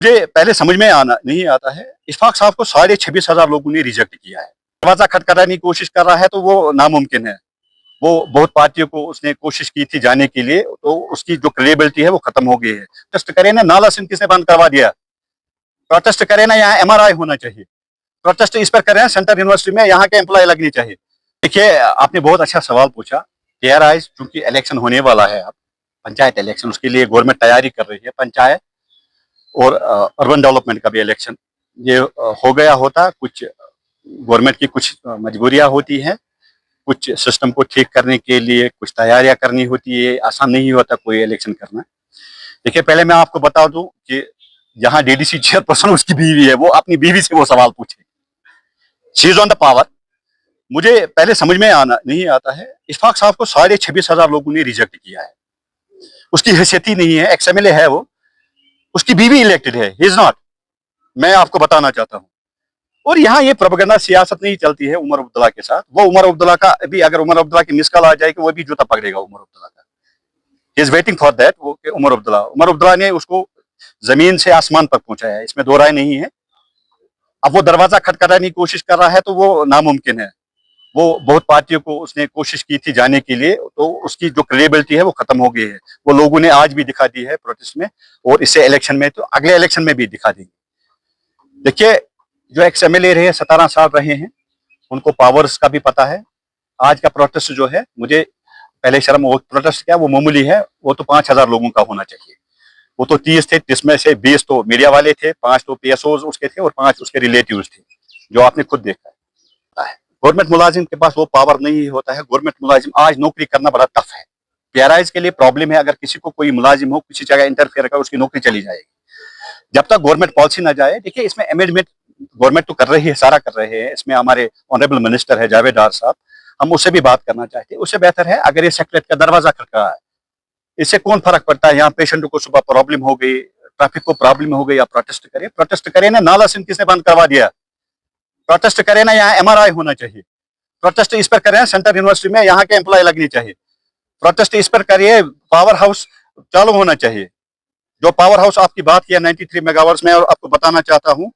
मुझे पहले समझ में आना नहीं आता है, इशफाक साहब को 26,500 लोगों ने रिजेक्ट किया है। दरवाजा खटखटाने की कोशिश कर रहा है तो वो नामुमकिन है। वो बहुत पार्टियों को उसने कोशिश की थी जाने के लिए, तो उसकी जो क्रेडिबिलिटी है वो खत्म हो गई है। प्रोटेस्ट करे ना, नाला सिंह किसने बंद करवा दिया? प्रोटेस्ट करे ना, यहाँ एमआरआई होना चाहिए। प्रोटेस्ट इस पर कर रहे हैं, सेंट्रल यूनिवर्सिटी में यहाँ के एम्प्लॉय लगनी चाहिए। देखिए, आपने बहुत अच्छा सवाल पूछा। TRI चूंकि इलेक्शन होने वाला है, अब पंचायत इलेक्शन, उसके लिए गवर्नमेंट तैयारी कर रही है। पंचायत और अर्बन डेवलपमेंट का भी इलेक्शन ये हो गया होता। कुछ गवर्नमेंट की कुछ मजबूरियां होती हैं, कुछ सिस्टम को ठीक करने के लिए कुछ तैयारियां करनी होती है। आसान नहीं होता कोई इलेक्शन करना। देखिए, पहले मैं आपको बता दूं कि यहाँ DDC चेयरपर्सन उसकी बीवी है, वो अपनी बीवी से वो सवाल पूछे। She is on the power. मुझे पहले समझ में आना नहीं आता है, इशफाक साहब को 26,500 लोगों ने रिजेक्ट किया है। उसकी हैसियत ही नहीं है, XMLA है वो, उसकी बीवी इलेक्टेड है, ही इज नॉट। मैं आपको बताना चाहता हूँ। और यहाँ ये प्रोपेगेंडा सियासत नहीं चलती है उमर अब्दुल्ला के साथ। वो उमर अब्दुल्ला का अभी, अगर उमर अब्दुल्ला की मिस कॉल आ जाएगी, वो भी जूता पकड़ेगा उमर अब्दुल्ला का। He is waiting for that. वो उमर अब्दुल्ला ने उसको जमीन से आसमान पर पहुंचाया है, इसमें दो राय नहीं है। अब वो दरवाजा खटखटाने की कोशिश कर रहा है तो वो नामुमकिन है। वो बहुत पार्टियों को उसने कोशिश की थी जाने के लिए, तो उसकी जो क्रेडिबिलिटी है वो खत्म हो गई है। वो लोगों ने आज भी दिखा दी है प्रोटेस्ट में, और इससे इलेक्शन में, तो अगले इलेक्शन में भी दिखा देंगे। देखिए, जो XMLA रहे, 17 साल रहे हैं, उनको पावर्स का भी पता है। आज का प्रोटेस्ट जो है, मुझे पहले शर्म, वो प्रोटेस्ट क्या, वो मामूली है। वो तो 5,000 लोगों का होना चाहिए। वो तो 30 थे, जिसमें से 20 तो मीडिया वाले थे, 5 तो PSOs उसके थे, और 5 उसके रिलेटिव्स थे, जो आपने खुद देखा है। गवर्नमेंट मुलाजिम के पास वो पावर नहीं होता है। गवर्नमेंट मुलाजिम आज नौकरी करना बड़ा टफ है। PRIs के लिए प्रॉब्लम है। अगर किसी को कोई मुलाजिम हो, किसी जगह इंटरफेयर कर, उसकी नौकरी चली जाएगी जब तक गवर्नमेंट पॉलिसी ना जाए। देखिए, इसमें अमेंडमेंट गवर्नमेंट तो कर रही है, सारा कर रहे हैं। इसमें हमारे ऑनरेबल मिनिस्टर है जावेद डार साहब, हम उससे भी बात करना चाहते हैं। उससे बेहतर है अगर ये सेक्रेटरी का दरवाजा खटखटा है, इससे कौन फर्क पड़ता है? यहाँ पेशेंट को सुबह प्रॉब्लम हो गई, ट्रैफिक को प्रॉब्लम हो गई, या प्रोटेस्ट करे ना, नाला सिंह किसने बंद करवा दिया? प्रोटेस्ट करे ना, यहाँ MRI होना चाहिए। प्रोटेस्ट इस पर करें, सेंट्रल यूनिवर्सिटी में यहाँ के एम्प्लॉय लगनी चाहिए। प्रोटेस्ट इस पर करिए, पावर हाउस चालू होना चाहिए। जो पावर हाउस आपकी बात किया 93 मेगावाट्स में, और आपको बताना चाहता हूँ,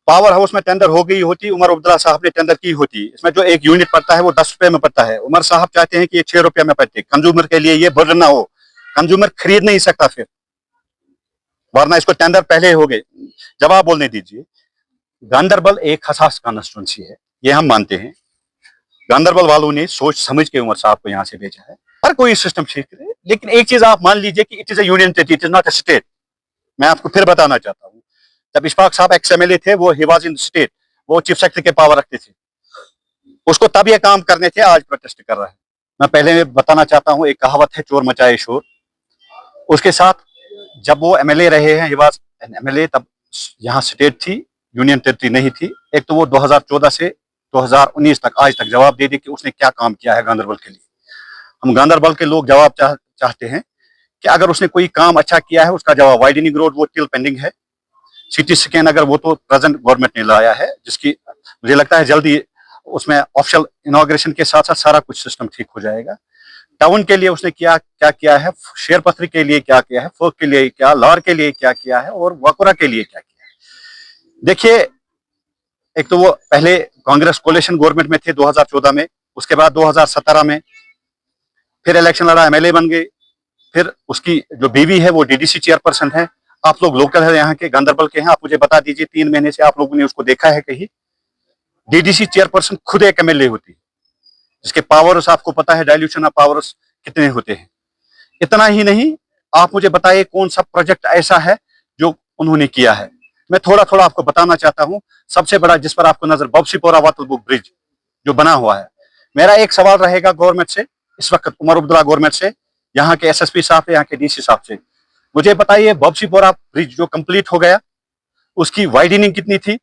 पावर हाउस में टेंडर हो गई होती, उमर अब्दुल्ला साहब ने टेंडर की होती। इसमें जो एक यूनिट पड़ता है वो 10 रुपए में पड़ता है। उमर साहब चाहते हैं कि ये 6 रुपए में पड़ते। कंज्यूमर के लिए ये बर्डन ना हो, कंज्यूमर खरीद नहीं सकता फिर, वरना इसको टेंडर पहले हो गए। जवाब बोलने दीजिए। गांधरबल एक हसास कॉन्स्टिट्यूंसी है, ये हम मानते हैं। गांधरबल वालों ने सोच समझ के उमर साहब को यहाँ से भेजा है। हर कोई सिस्टम ठीक है, लेकिन एक चीज आप मान लीजिए कि it is a union territory, it is not a state. मैं आपको फिर बताना चाहता हूँ, जब इशफाक साहब XMLA थे, वो ही वाज इन स्टेट, वो चीफ सेक्रेटरी के पावर रखते थे। उसको तब ये काम करने थे, आज प्रोटेस्ट कर रहा है। मैं पहले बताना चाहता हूँ, एक कहावत है, चोर मचाए शोर। उसके साथ जब वो MLA रहे हैं, ही वाज एन MLA, तब यहाँ स्टेट थी, यूनियन टेरिटरी नहीं थी। एक तो वो 2014 से 2019 तक, आज तक जवाब दे दे कि उसने क्या काम किया है गांधरबल के लिए। हम गांधरबल के लोग जवाब चाहते हैं कि अगर उसने कोई काम अच्छा किया है, उसका जवाब। वाइडनिंग रोड वो टिल पेंडिंग है। CT स्कैन अगर, वो तो प्रेजेंट गवर्नमेंट ने लाया है, जिसकी मुझे लगता है जल्दी उसमें ऑफिशियल इनॉग्रेशन के साथ साथ सारा कुछ सिस्टम ठीक हो जाएगा। टाउन के लिए उसने क्या क्या किया है, शेरपत्री के लिए क्या किया है, फोक के लिए क्या, लाहौर के लिए क्या किया है, और वाकुरा के लिए क्या किया है। देखिए, एक तो वो पहले कांग्रेस कोलिशन गवर्नमेंट में थे 2014 में, उसके बाद 2017 में फिर इलेक्शन लड़ा, MLA बन गए। फिर उसकी जो बीवी है वो DDC चेयरपर्सन है। आप लोग लोकल है, यहाँ के गांधरबल के हैं, आप मुझे बता दीजिए, 3 महीने से आप लोगों ने उसको देखा है कहीं? DDC चेयरपर्सन खुद एक MLA होती है, जिसके पावर्स आपको पता है, डायल्यूशन ऑफ पावर्स कितने होते हैं। इतना ही नहीं, आप मुझे बताइए कौन सा प्रोजेक्ट ऐसा है जो उन्होंने किया है। मैं थोड़ा थोड़ा आपको बताना चाहता हूँ। सबसे बड़ा जिस पर आपको नजर, बॉब्सीपोरा वातलबुक ब्रिज जो बना हुआ है। मेरा एक सवाल रहेगा गवर्नमेंट से, इस वक्त उमर अब्दुल्ला गवर्नमेंट से, यहाँ के SSP साहब से, यहाँ के DC साहब से, मुझे बताइए, बॉब्सीपोरा ब्रिज जो कंप्लीट हो गया, उसकी वाइडनिंग कितनी थी?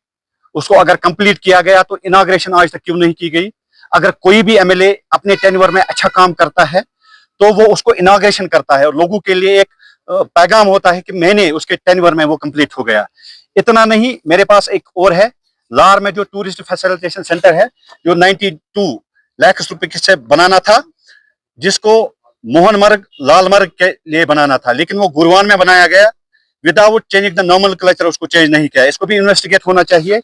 उसको अगर कंप्लीट किया गया तो इनॉग्रेशन आज तक क्यों नहीं की गई? अगर कोई भी MLA अपने टेन्योर में अच्छा काम करता है तो वो उसको इनॉग्रेशन करता है, और लोगों के लिए एक पैगाम होता है कि मैंने उसके टेन्योर में वो कंप्लीट हो गया। इतना नहीं, मेरे पास एक और है, लार में जो टूरिस्ट फैसिलिटेशन सेंटर है, जो 92 लाख रुपए से बनाना था, जिसको मोहनमर्ग लालमर्ग के लिए बनाना था, लेकिन वो गुरवान में बनाया गया। Without changing the normal culture उसको चेंज नहीं किया। इसको भी इन्वेस्टिगेट होना चाहिए।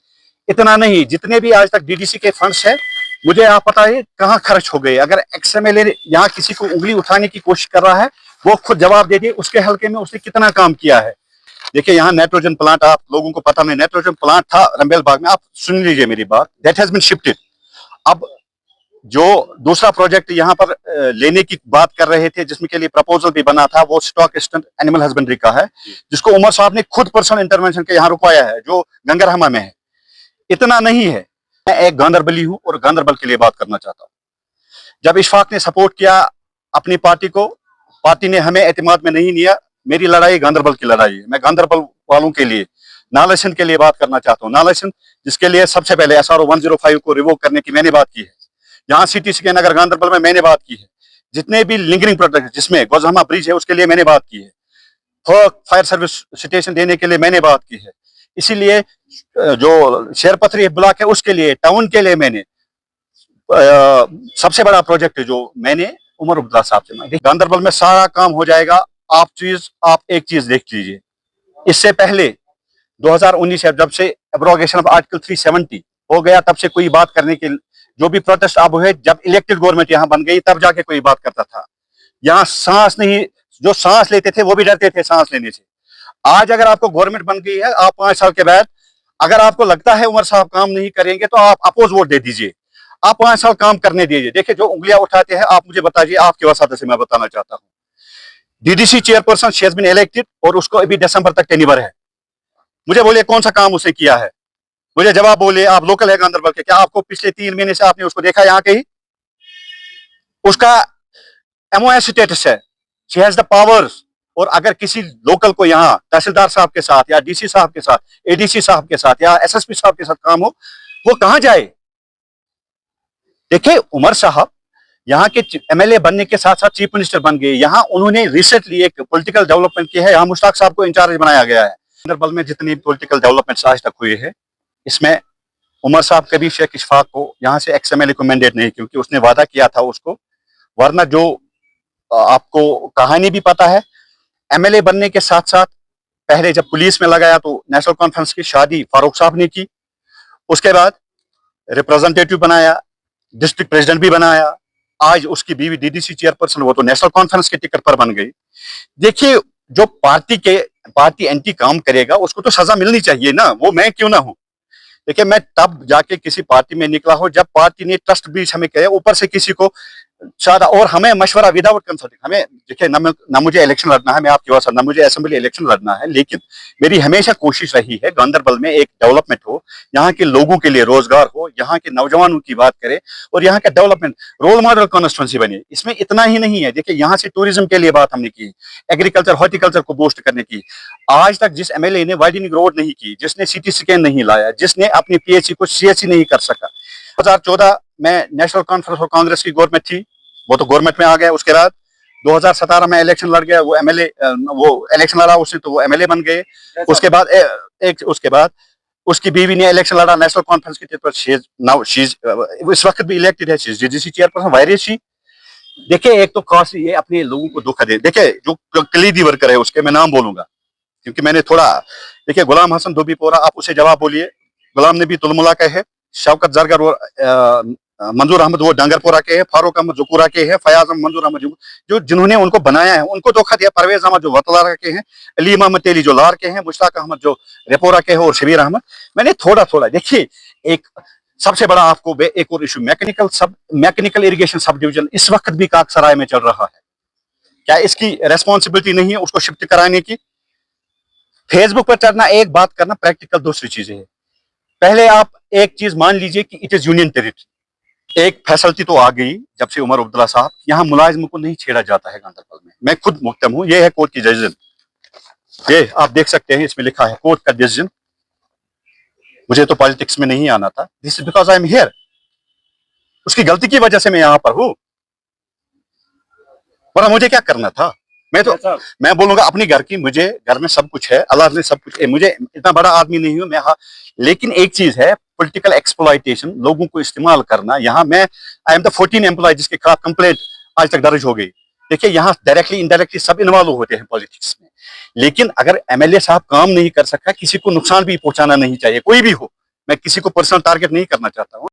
इतना नहीं, जितने भी आज तक डीडीसी के फंड्स है, मुझे आप पता है कहाँ खर्च हो गए। अगर एक्सएमएलए यहाँ किसी को उंगली उठाने की कोशिश कर रहा है, वो खुद जवाब दे दिए उसके हल्के में उसने कितना काम किया है। देखिए यहाँ नाइट्रोजन प्लांट, आप लोगों को पता नहीं, नाइट्रोजन प्लांट था रंबेल बाग में, आप सुन लीजिए मेरी बात, दैट हैज बीन शिफ्टेड। अब जो दूसरा प्रोजेक्ट यहाँ पर लेने की बात कर रहे थे, जिसमें के लिए प्रपोजल भी बना था, वो स्टॉक ईस्टर्न एनिमल हस्बेंड्री का है, जिसको उमर साहब ने खुद पर्सनल इंटरवेंशन के यहाँ रुकवाया है, जो गंगरहमा में है। इतना नहीं है, मैं एक गांधरबली हूं और गांधरबल के लिए बात करना चाहता हूं। जब इशफाक ने सपोर्ट किया अपनी पार्टी को, पार्टी ने हमें एतमाद में नहीं लिया। मेरी लड़ाई गांधरबल की लड़ाई है। मैं गांधरबल वालों के लिए, नालासन के लिए बात करना चाहता हूँ। नालासन जिसके लिए सबसे पहले SRO 105 को रिवोक करने की मैंने बात की है। यहाँ सिटी स्कैन नगर गांधरबल में मैंने बात की है। जितने भी लिंगरिंग प्रोजेक्ट जिसमें गोजहमा ब्रिज है उसके लिए मैंने बात की है। फायर सर्विस स्टेशन देने के लिए मैंने बात की है। इसीलिए जो शेरपथरी ब्लॉक है उसके लिए, टाउन के लिए मैंने सबसे बड़ा प्रोजेक्ट जो मैंने उमर अब्दुल्ला साहब से मांगा। गांधरबल में सारा काम हो जाएगा। आप एक चीज देख लीजिए, इससे पहले 2019 है, जब से एब्रोगेशन ऑफ आर्टिकल 370 हो गया, तब से कोई बात करने के, जो भी प्रोटेस्ट अब हुए, जब इलेक्टेड गवर्नमेंट यहाँ बन गई तब जाके कोई बात करता था। यहाँ सांस नहीं, जो सांस लेते थे वो भी डरते थे सांस लेने से। आज अगर आपको गवर्नमेंट बन गई है, आप 5 साल के बाद अगर आपको लगता है उमर साहब काम नहीं करेंगे तो आप अपोज वोट दे दीजिए। आप 5 साल काम करने दीजिए। देखिए जो उंगलियां उठाते हैं, आप मुझे बताइए, आपके वसात से मैं बताना चाहता हूँ। DDC chairperson she has been elected और उसको अभी दिसंबर तक टेन्योर है। मुझे बोलिए कौन सा काम उसने किया है, मुझे जवाब बोलिए। आप लोकल है गांधरबल के, क्या आपको पिछले 3 महीने से आपने उसको देखा यहाँ कहीं? उसका MOS स्टेटस है, शी हैज द पावर्स। और अगर किसी लोकल को यहाँ तहसीलदार साहब के साथ या DC साहब के साथ, ADC साहब के साथ या SSP साहब के साथ काम हो, वो कहां जाए? देखिए उमर साहब यहाँ के MLA बनने के साथ साथ चीफ मिनिस्टर बन गए। यहाँ उन्होंने रिसेंटली एक पॉलिटिकल डेवलपमेंट की है, यहाँ मुश्ताक साहब को इंचार्ज बनाया गया है। गांधरबल में जितनी पॉलिटिकल डेवलपमेंट आज तक हुई है, इसमें उमर साहब कभी शेख इशफाक को यहाँ से XMLA को मैंडेट नहीं, क्योंकि उसने वादा किया था उसको। वरना जो आपको कहानी भी पता है, MLA बनने के साथ साथ पहले जब पुलिस में लगाया तो नेशनल कॉन्फ्रेंस की शादी फारूक साहब ने की। उसके बाद रिप्रेजेंटेटिव बनाया, डिस्ट्रिक्ट प्रेसिडेंट भी बनाया। आज उसकी बीवी DDC चेयरपर्सन, वो तो नेशनल कॉन्फ्रेंस के टिकट पर बन गई। देखिए जो पार्टी एंटी काम करेगा उसको तो सजा मिलनी चाहिए ना, वो मैं क्यों ना हूं। देखिए मैं तब जाके किसी पार्टी में निकला हो जब पार्टी ने ट्रस्ट ब्रीच हमें किया, ऊपर से किसी को सादा और हमें मशवरा विदाउट कंसल्टिंग। हमें देखिए ना मुझे इलेक्शन लड़ना है, मैं आपकी बात ना मुझे असेंबली इलेक्शन लड़ना है, लेकिन मेरी हमेशा कोशिश रही है गांधरबल में एक डेवलपमेंट हो, यहाँ के लोगों के लिए रोजगार हो, यहाँ के नौजवानों की बात करें और यहाँ का डेवलपमेंट रोल मॉडल कॉन्स्टिट्यूंसी बने। इसमें इतना ही नहीं है, देखिए यहाँ से टूरिज्म के लिए बात हमने की, एग्रीकल्चर हॉर्टिकल्चर को बूस्ट करने की। आज तक जिस MLA ने वाइडनिंग रोड नहीं की, जिसने CT स्कैन नहीं लाया, जिसने अपनी PHC को CHC नहीं कर सका। 2014 में नेशनल कॉन्फ्रेंस और कांग्रेस की गवर्नमेंट थी, वो तो गवर्नमेंट में आ गया। उसके बाद 2017 में इलेक्शन लड़ गया, वो MLA, वो इलेक्शन लड़ा उसने तो वो MLA बन गए। उसके बाद उसके बाद उसकी बीवी ने इलेक्शन लड़ा नेशनल कॉन्फ्रेंस के टिकट पर। इस वक्त भी इलेक्टेड है, DDC चेयरपर्सन वायरसी। देखिए एक तो खास ये अपने लोगों को धोखा दे। देखिए जो कलीदी वर्कर है उसके मैं नाम बोलूंगा क्योंकि मैंने थोड़ा, देखिए गुलाम हसन धोबीपोरा, आप उसे जवाब बोलिए। गुलाम नबी तुलमुला के है, शौकत जरगर और मंजूर अहमद वो डंगरपुरा के हैं, फारूक अहमद जुकुरा के हैं, फयाज अहमद मंजूर अहमद जो जिन्होंने उनको बनाया है उनको धोखा दिया। परवेज अहमद जो वतलारा के हैं, अली मोहम्मद तेली जो लार के हैं, मुश्ताक अहमद जो रेपोरा के हैं और शबीर अहमद। मैंने थोड़ा देखिए एक सबसे बड़ा आपको एक और issue, mechanical irrigation sub division इस वक्त भी काकसराय में चल रहा है। क्या इसकी रेस्पॉन्सिबिलिटी नहीं है उसको शिफ्ट कराने की? फेसबुक पर चढ़ना एक बात करना, प्रैक्टिकल दूसरी चीजें है। पहले आप एक चीज मान लीजिए कि इट इज यूनियन टेरिटरी। एक फैसिलिटी तो आ गई जब से उमर अब्दुल्ला साहब, यहाँ मुलाजिमों को नहीं छेड़ा जाता है गांधरबल में। मैं खुद मुहतम हूँ, ये है कोर्ट की डिसीजन, ये आप देख सकते हैं, इसमें लिखा है कोर्ट का डिसीजन। मुझे तो पॉलिटिक्स में नहीं आना था, this is because I am here. उसकी गलती की वजह से मैं यहाँ पर हूँ, वरना मुझे क्या करना था? मैं बोलूंगा अपनी घर की, मुझे घर में सब कुछ है, अल्लाह ने सब कुछ है, मुझे इतना बड़ा आदमी नहीं हूं मैं। हाँ, लेकिन एक चीज है, पॉलिटिकल एक्सप्लॉइटेशन, लोगों को इस्तेमाल करना। यहाँ मैं आई एम द 14 एम्प्लॉय जिसके खिलाफ कंप्लेंट आज तक दर्ज हो गई। देखिए यहाँ डायरेक्टली इनडायरेक्टली सब इन्वॉल्व होते हैं पॉलिटिक्स में। लेकिन अगर एमएलए साहब काम नहीं कर सका, किसी को नुकसान भी पहुंचाना नहीं चाहिए, कोई भी हो। मैं किसी को पर्सनल टारगेट नहीं करना चाहता हूँ।